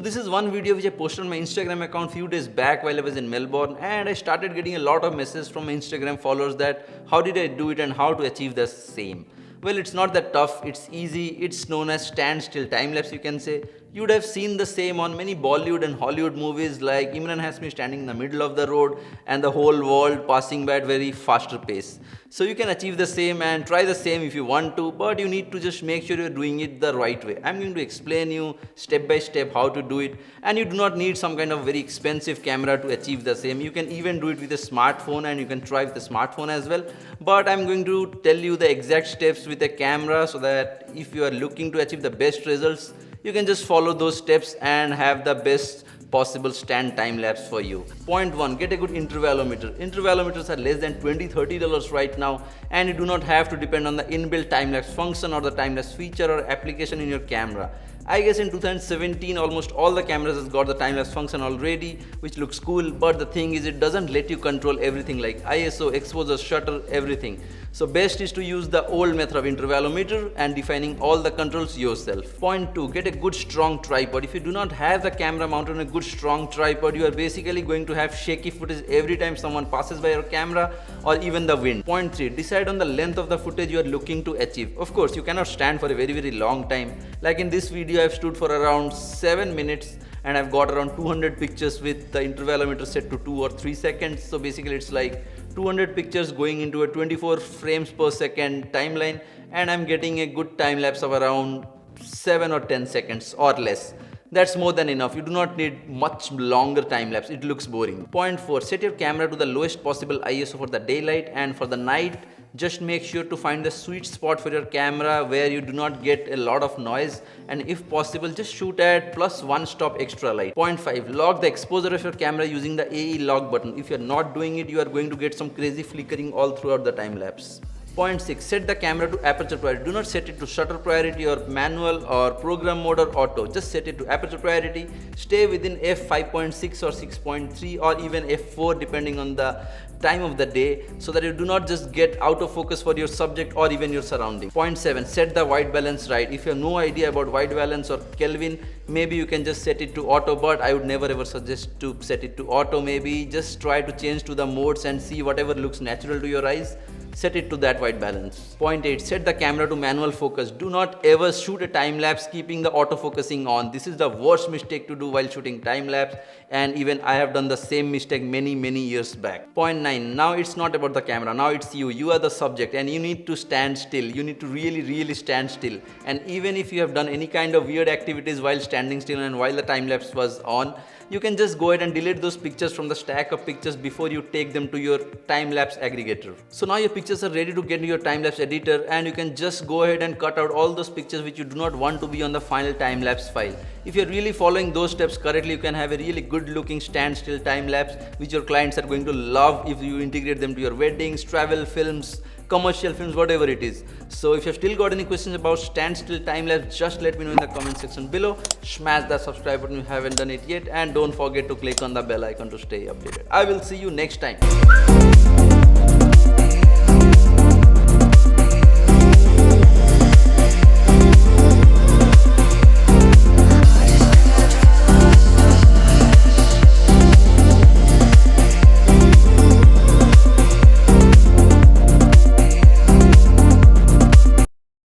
this is one video which I posted on my Instagram account few days back while I was in Melbourne, and I started getting a lot of messages from my Instagram followers that how did I do it and how to achieve the same. Well, it's not that tough, it's easy, it's known as standstill time-lapse, you can say. You would have seen the same on many Bollywood and Hollywood movies like Imran Hasmi standing in the middle of the road and the whole world passing by at very faster pace. So you can achieve the same and try the same if you want to, but you need to just make sure you're doing it the right way. I'm going to explain you step by step how to do it, and you do not need some kind of very expensive camera to achieve the same. You can even do it with a smartphone, and you can try with a smartphone as well. But I'm going to tell you the exact steps with a camera so that if you are looking to achieve the best results, you can just follow those steps and have the best possible stand time lapse for you. Point 1, get a good intervalometer. Intervalometers are less than $20-30 right now, and you do not have to depend on the inbuilt time lapse function or the time lapse feature or application in your camera. I guess in 2017 almost all the cameras has got the time-lapse function already, which looks cool, but the thing is it doesn't let you control everything like ISO, exposure, shutter, everything. So best is to use the old method of intervalometer and defining all the controls yourself. Point 2, get a good strong tripod. If you do not have the camera mounted on a good strong tripod, you are basically going to have shaky footage every time someone passes by your camera or even the wind. Point 3, decide on the length of the footage you are looking to achieve. Of course, you cannot stand for a very long time. Like in this video, I've stood for around 7 minutes and I've got around 200 pictures with the intervalometer set to 2 or 3 seconds. So basically it's like 200 pictures going into a 24 frames per second timeline, and I'm getting a good time lapse of around 7 or 10 seconds or less. That's more than enough. You do not need much longer time lapse. It looks boring. Point 4, set your camera to the lowest possible ISO for the daylight, and for the night, just make sure to find the sweet spot for your camera where you do not get a lot of noise, and if possible just shoot at +1 stop extra light. Point 5, lock the exposure of your camera using the AE lock button. If you're not doing it, you are going to get some crazy flickering all throughout the time lapse. Point 6, set the camera to aperture priority. Do not set it to shutter priority or manual or program mode or auto. Just set it to aperture priority. Stay within f5.6 or 6.3 or even f4 depending on the time of the day, so that you do not just get out of focus for your subject or even your surrounding. Point 7, set the white balance right. If you have no idea about white balance or Kelvin, maybe you can just set it to auto, but I would never ever suggest to set it to auto. Maybe just try to change to the modes and see whatever looks natural to your eyes. Set it to that white balance. Point 8, set the camera to manual focus. Do not ever shoot a time lapse keeping the autofocusing on. This is the worst mistake to do while shooting time lapse, and even I have done the same mistake many years back. Point 9, now it's not about the camera, now it's you. You are the subject and you need to stand still. You need to really stand still. And even if you have done any kind of weird activities while standing still and while the time lapse was on, you can just go ahead and delete those pictures from the stack of pictures before you take them to your time-lapse aggregator. So now your pictures are ready to get into your time-lapse editor, and you can just go ahead and cut out all those pictures which you do not want to be on the final time-lapse file. If you're really following those steps correctly, you can have a really good looking standstill time-lapse which your clients are going to love if you integrate them to your weddings, travel films, commercial films, whatever it is. So if you've still got any questions about standstill time-lapse, just let me know in the comment section below. Smash that subscribe button if you haven't done it yet, and don't forget to click on the bell icon to stay updated. I will see you next time.